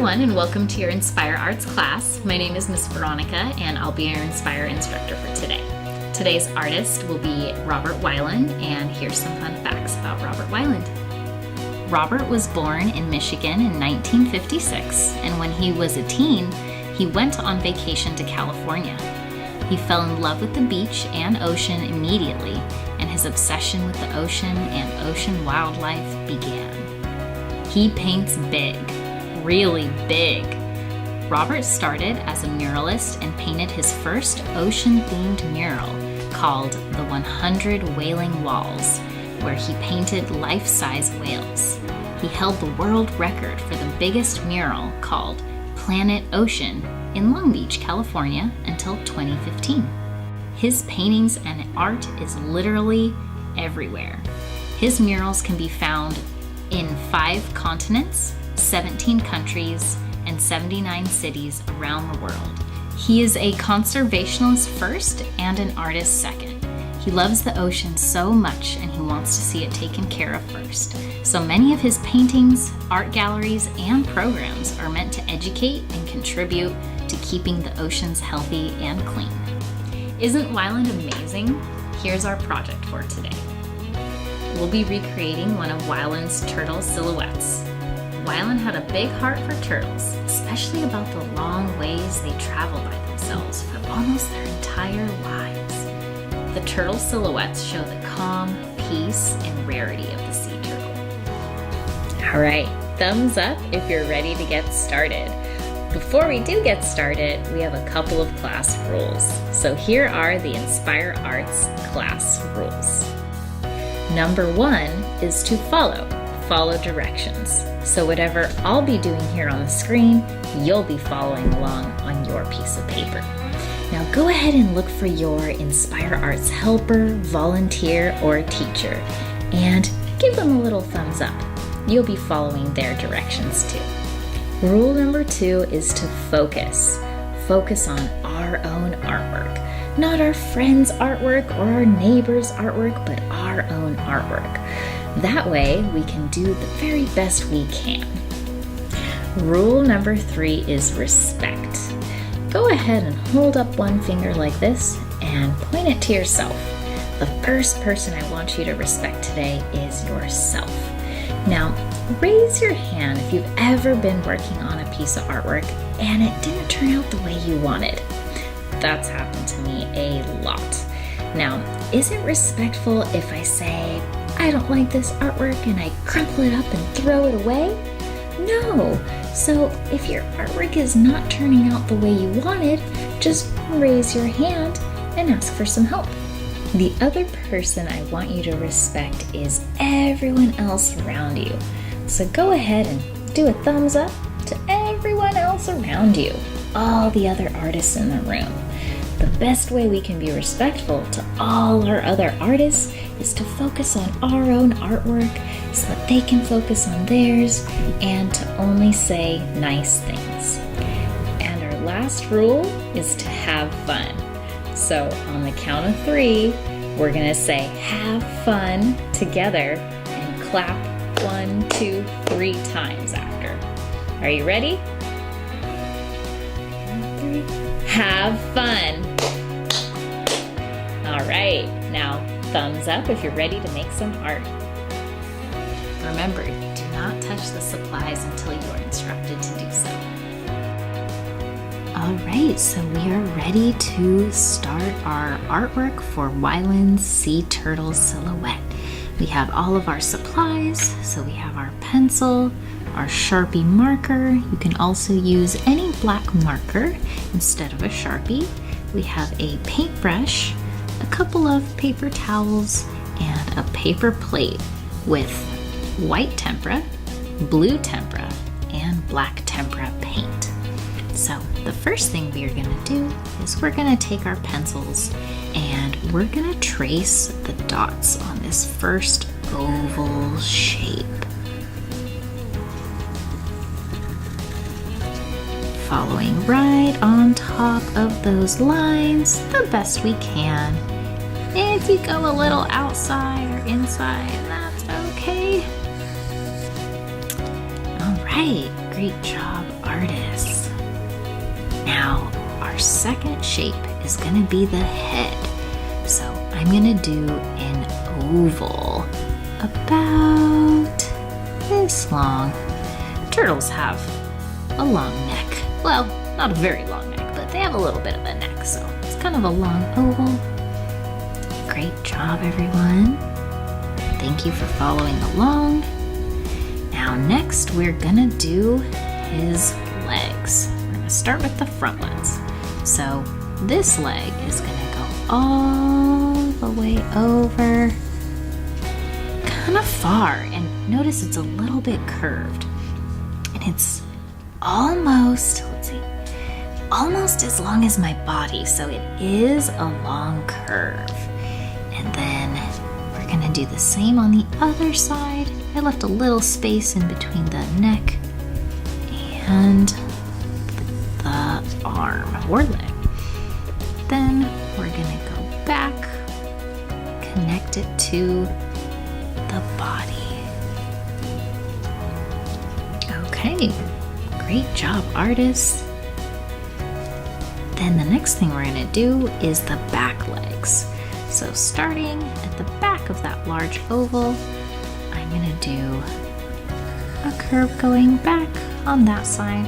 everyone, and welcome to your Inspire Arts class. My name is Miss Veronica, and I'll be your Inspire instructor for today. Today's artist will be Robert Wyland, and here's some fun facts about Robert Wyland. Robert was born in Michigan in 1956, and when he was a teen, he went on vacation to California. He fell in love with the beach and ocean immediately, and his obsession with the ocean and ocean wildlife began. He paints big, really big. Robert started as a muralist and painted his first ocean-themed mural called The 100 Whaling Walls, where he painted life-size whales. He held the world record for the biggest mural called Planet Ocean in Long Beach, California until 2015. His paintings and art is literally everywhere. His murals can be found in 5 continents, 17 countries, and 79 cities around the world. He is a conservationist first and an artist second. He loves the ocean so much and he wants to see it taken care of first. So many of his paintings, art galleries, and programs are meant to educate and contribute to keeping the oceans healthy and clean. Isn't Wyland amazing? Here's our project for today. We'll be recreating one of Wyland's turtle silhouettes. Wyland had a big heart for turtles, especially about the long ways they travel by themselves for almost their entire lives. The turtle silhouettes show the calm, peace, and rarity of the sea turtle. All right, thumbs up if you're ready to get started. Before we do get started, we have a couple of class rules. So here are the Inspire Arts class rules. Number 1 is to follow directions. So whatever I'll be doing here on the screen, you'll be following along on your piece of paper. Now go ahead and look for your Inspire Arts helper, volunteer, or teacher, and give them a little thumbs up. You'll be following their directions too. Rule number 2 is to focus. Focus on our own artwork. Not our friend's artwork or our neighbor's artwork, but our own artwork. That way, we can do the very best we can. Rule number 3 is respect. Go ahead and hold up one finger like this and point it to yourself. The first person I want you to respect today is yourself. Now, raise your hand if you've ever been working on a piece of artwork and it didn't turn out the way you wanted. That's happened to me a lot. Now, is it respectful if I say, I don't like this artwork and I crumple it up and throw it away? No. So if your artwork is not turning out the way you wanted, just raise your hand and ask for some help. The other person I want you to respect is everyone else around you. So go ahead and do a thumbs up to everyone else around you, all the other artists in the room. The best way we can be respectful to all our other artists is to focus on our own artwork so that they can focus on theirs and to only say nice things. And our last rule is to have fun. So on the count of 3, we're gonna say have fun together and clap 1, 2, 3 times after. Are you ready? 1, 3. Have fun. All right, now thumbs up if you're ready to make some art. Remember, do not touch the supplies until you are instructed to do so. All right, so we are ready to start our artwork for Wyland's sea turtle silhouette. We have all of our supplies, so we have our pencil, our Sharpie marker. You can also use any black marker instead of a Sharpie. We have a paintbrush, a couple of paper towels, and a paper plate with white tempera, blue tempera, and black tempera paint. So the first thing we are gonna do is we're gonna take our pencils and we're gonna trace the dots on this first oval shape. Following right on top of those lines the best we can. If you go a little outside or inside, that's okay. All right, great job, artists. Now, our second shape is gonna be the head. So I'm gonna do an oval about this long. Turtles have a long neck. Well, not a very long neck, but they have a little bit of a neck, so it's kind of a long oval. Great job, everyone. Thank you for following along. Now next, we're gonna do his legs. We're gonna start with the front ones. So this leg is gonna go all the way over, kind of far, and notice it's a little bit curved. And it's almost, almost as long as my body, so it is a long curve. And then we're gonna do the same on the other side. I left a little space in between the neck and the arm or leg. Then we're gonna go back, connect it to the body. Okay, great job, artists. Then the next thing we're gonna do is the back legs. So starting at the back of that large oval, I'm gonna do a curve going back on that side.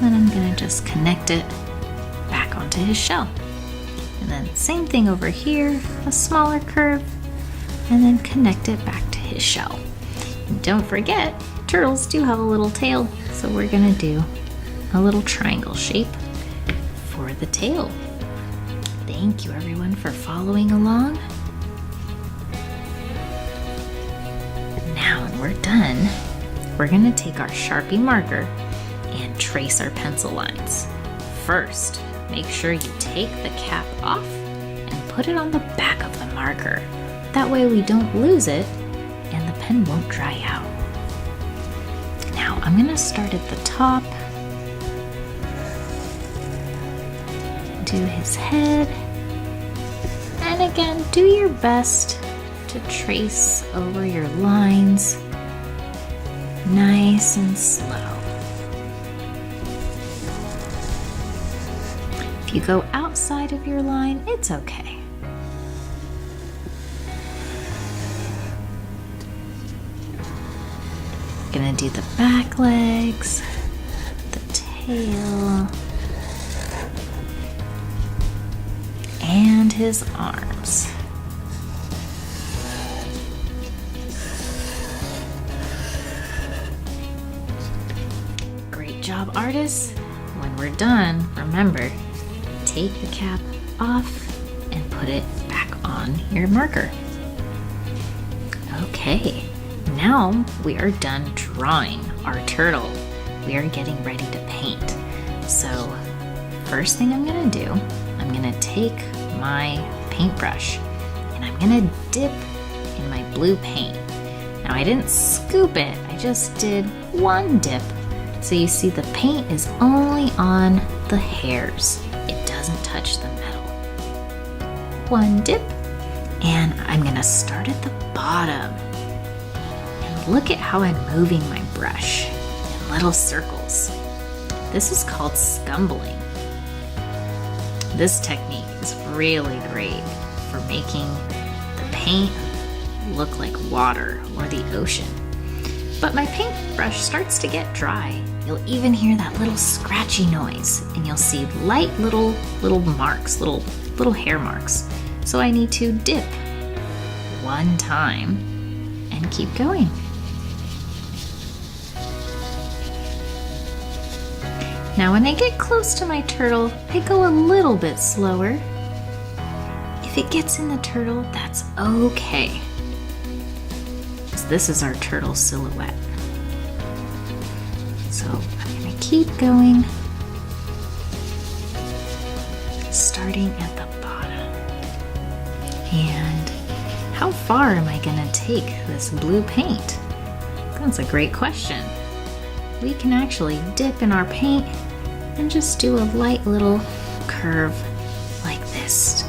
Then I'm gonna just connect it back onto his shell. And then same thing over here, a smaller curve, and then connect it back to his shell. And don't forget, turtles do have a little tail, so we're gonna do a little triangle shape for the tail. Thank you, everyone, for following along. Now, when we're done, we're gonna take our Sharpie marker and trace our pencil lines. First, make sure you take the cap off and put it on the back of the marker. That way we don't lose it and the pen won't dry out. Now, I'm gonna start at the top, do his head, and again, do your best to trace over your lines nice and slow. If you go outside of your line, it's okay. Gonna do the back legs, the tail, and his arms. Great job, artists. When we're done, remember, take the cap off and put it back on your marker. Okay, now we are done drawing our turtle. We are getting ready to paint. So first thing I'm gonna do, I'm gonna take my paintbrush and I'm gonna dip in my blue paint. Now I didn't scoop it, I just did one dip. So you see the paint is only on the hairs. It doesn't touch the metal. One dip, and I'm gonna start at the bottom. And look at how I'm moving my brush in little circles. This is called scumbling. This technique is really great for making the paint look like water or the ocean. But my paintbrush starts to get dry. You'll even hear that little scratchy noise, and you'll see light little marks, little hair marks. So I need to dip one time and keep going. Now when I get close to my turtle, I go a little bit slower. If it gets in the turtle, that's okay. This is our turtle silhouette. So I'm gonna keep going, starting at the bottom. And how far am I gonna take this blue paint? That's a great question. We can actually dip in our paint and just do a light little curve like this.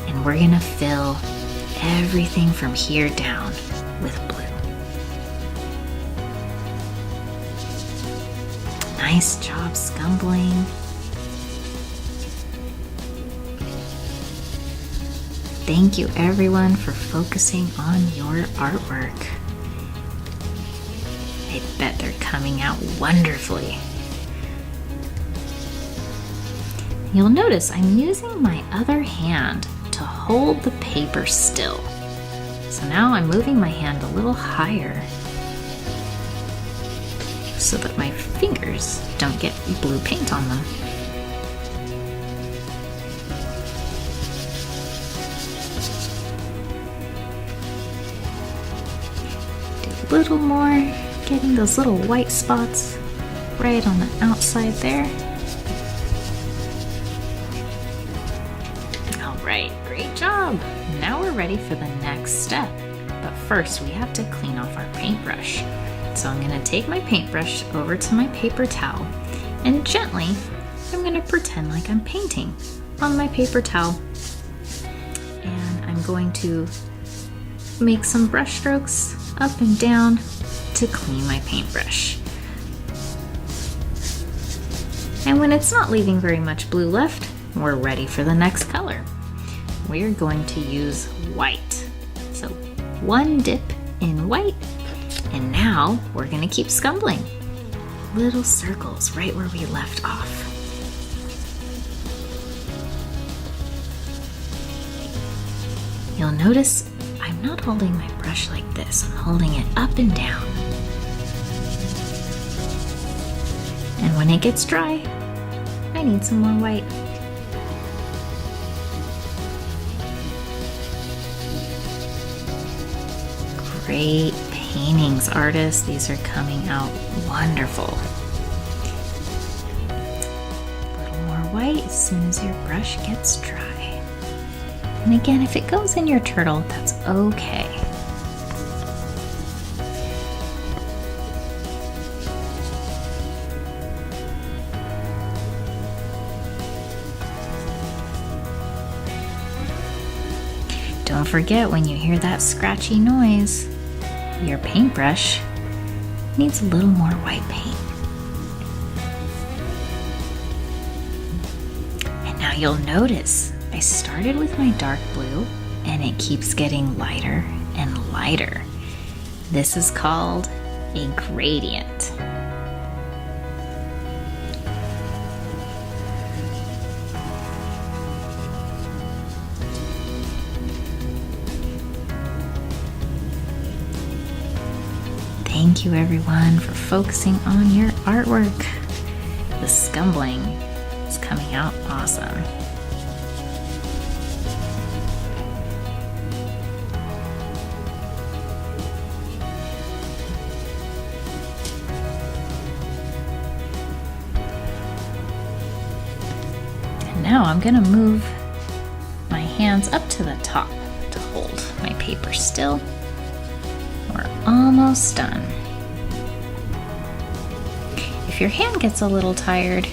And we're gonna fill everything from here down with blue. Nice job, Scumbling. Thank you everyone for focusing on your artwork. I bet they're coming out wonderfully. You'll notice I'm using my other hand to hold the paper still. So now I'm moving my hand a little higher so that my fingers don't get blue paint on them. Do a little more, getting those little white spots right on the outside there. All right, great job. Now we're ready for the next step. But first we have to clean off our paintbrush. So I'm gonna take my paintbrush over to my paper towel and gently, I'm gonna pretend like I'm painting on my paper towel. And I'm going to make some brush strokes up and down to clean my paintbrush. And when it's not leaving very much blue left, we're ready for the next color. We're going to use white. So one dip in white. And now we're gonna keep scumbling. Little circles right where we left off. You'll notice I'm not holding my brush like this. I'm holding it up and down. And when it gets dry, I need some more white. Great paintings, artists. These are coming out wonderful. A little more white as soon as your brush gets dry. And again, if it goes in your turtle, that's okay. Don't forget, when you hear that scratchy noise, your paintbrush needs a little more white paint. And now you'll notice I started with my dark blue and it keeps getting lighter and lighter. This is called a gradient. Thank you everyone for focusing on your artwork. The scumbling is coming out awesome. And now I'm going to move my hands up to the top to hold my paper still. We're almost done. If your hand gets a little tired,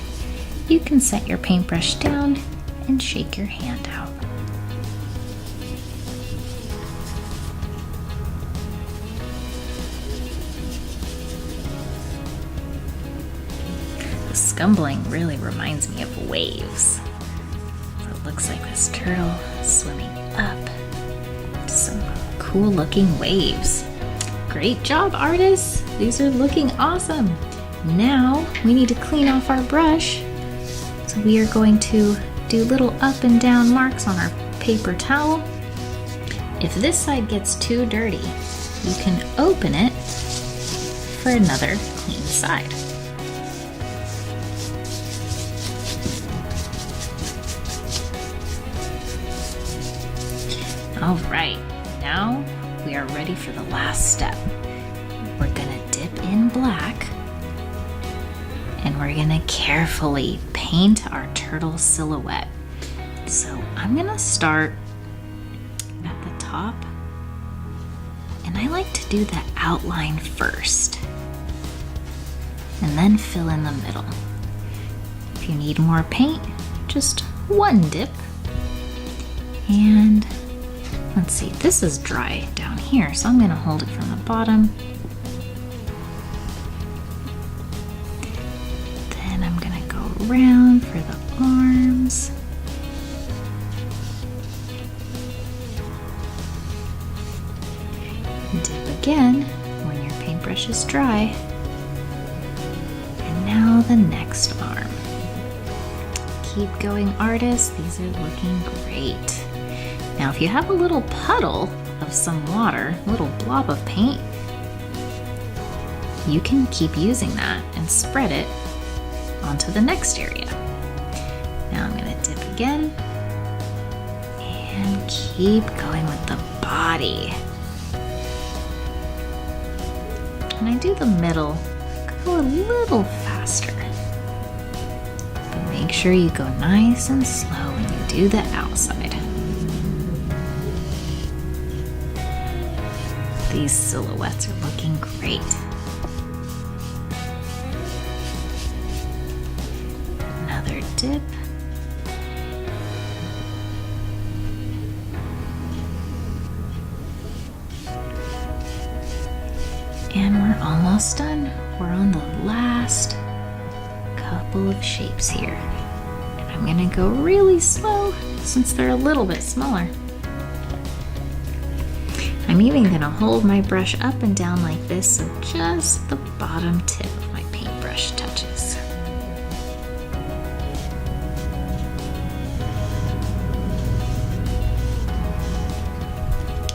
you can set your paintbrush down and shake your hand out. The scumbling really reminds me of waves. So it looks like this turtle swimming up to some cool looking waves. Great job, artists! These are looking awesome. Now we need to clean off our brush. So we are going to do little up and down marks on our paper towel. If this side gets too dirty, you can open it for another clean side. All right, now we are ready for the last step. We're gonna dip in black and we're gonna carefully paint our turtle silhouette. So I'm gonna start at the top, and I like to do the outline first and then fill in the middle. If you need more paint, just one dip. And let's see, this is dry down here, so I'm gonna hold it from the bottom. around for the arms. Dip again when your paintbrush is dry. And now the next arm. Keep going, artist. These are looking great. Now if you have a little puddle of some water, a little blob of paint, you can keep using that and spread it onto the next area. Now I'm going to dip again and keep going with the body. When I do the middle, go a little faster. But make sure you go nice and slow when you do the outside. These silhouettes are looking great. Another dip. And we're almost done. We're on the last couple of shapes here. And I'm gonna go really slow since they're a little bit smaller. I'm even gonna hold my brush up and down like this so just the bottom tip of my paintbrush touches.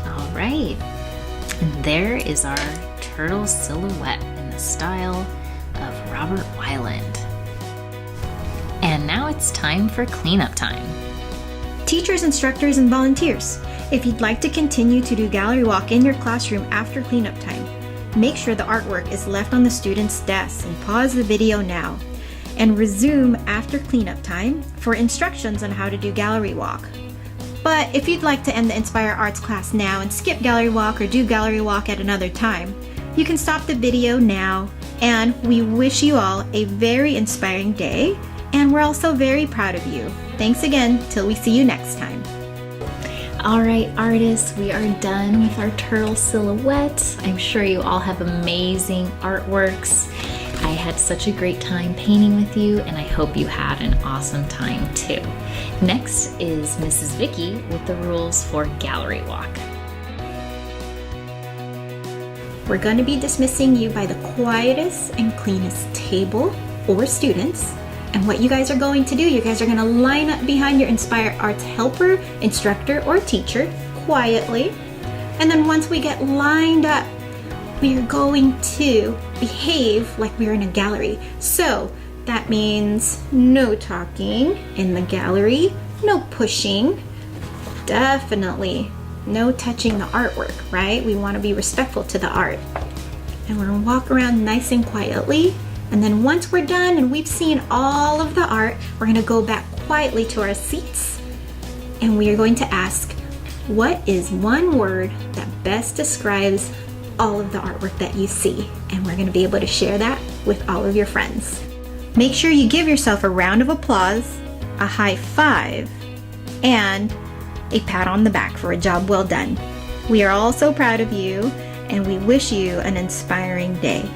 All right, and there is our turtle silhouette in the style of Robert Wyland. And now it's time for cleanup time. Teachers, instructors, and volunteers, if you'd like to continue to do gallery walk in your classroom after cleanup time, make sure the artwork is left on the student's desk and pause the video now and resume after cleanup time for instructions on how to do gallery walk. But if you'd like to end the Inspire Arts class now and skip gallery walk or do gallery walk at another time, you can stop the video now, and we wish you all a very inspiring day, and we're also very proud of you. Thanks again, till we see you next time. All right, artists, we are done with our turtle silhouette. I'm sure you all have amazing artworks. I had such a great time painting with you, and I hope you had an awesome time too. Next is Mrs. Vicky with the rules for gallery walk. We're going to be dismissing you by the quietest and cleanest table or students. And what you guys are going to do, you guys are going to line up behind your Inspire Arts helper, instructor, or teacher quietly. And then once we get lined up, we are going to behave like we're in a gallery. So that means no talking in the gallery, no pushing, definitely no touching the artwork, right? We want to be respectful to the art. And we're going to walk around nice and quietly. And then once we're done and we've seen all of the art, we're going to go back quietly to our seats. And we are going to ask, what is one word that best describes all of the artwork that you see? And we're going to be able to share that with all of your friends. Make sure you give yourself a round of applause, a high five, and a pat on the back for a job well done. We are all so proud of you, and we wish you an inspiring day.